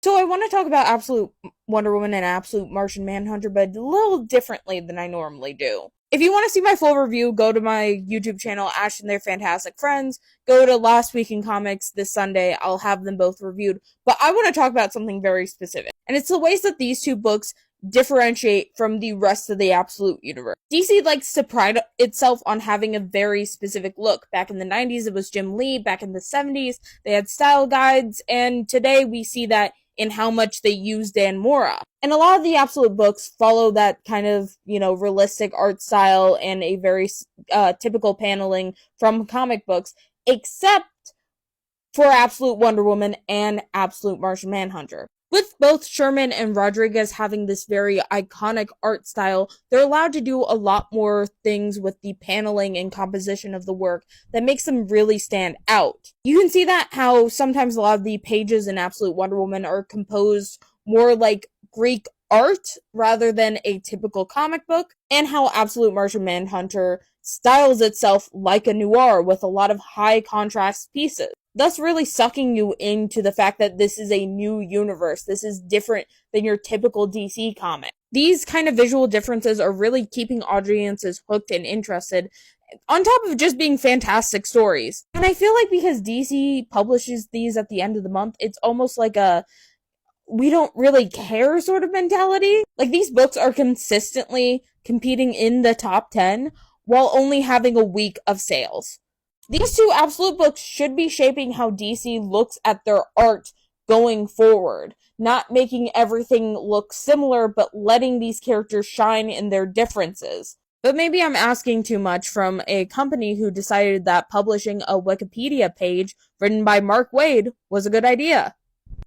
So I want to talk about Absolute Wonder Woman and Absolute Martian Manhunter, but a little differently than I normally do. If you want to see my full review, go to my YouTube channel, Ash and Their Fantastic Friends. Go to Last Week in Comics this Sunday. I'll have them both reviewed. But I want to talk about something very specific. And it's the ways that these two books differentiate from the rest of the Absolute universe. DC likes to pride itself on having a very specific look. Back in the 90s, it was Jim Lee. Back in the 70s, they had style guides. And today we see that in how much they use Dan Mora. And a lot of the Absolute books follow that kind of, realistic art style and a very typical paneling from comic books, except for Absolute Wonder Woman and Absolute Martian Manhunter. With both Sherman and Rodriguez having this very iconic art style, they're allowed to do a lot more things with the paneling and composition of the work that makes them really stand out. You can see that how sometimes a lot of the pages in Absolute Wonder Woman are composed more like Greek art rather than a typical comic book, and how Absolute Martian Manhunter styles itself like a noir with a lot of high contrast pieces, thus really sucking you into the fact that this is a new universe. This is different than your typical DC comic. These kind of visual differences are really keeping audiences hooked and interested, on top of just being fantastic stories. And I feel like because DC publishes these at the end of the month, it's almost like a we don't really care sort of mentality. Like, these books are consistently competing in the top 10 while only having a week of sales. These two Absolute books should be shaping how DC looks at their art going forward, not making everything look similar, but letting these characters shine in their differences. But maybe I'm asking too much from a company who decided that publishing a Wikipedia page written by Mark Waid was a good idea.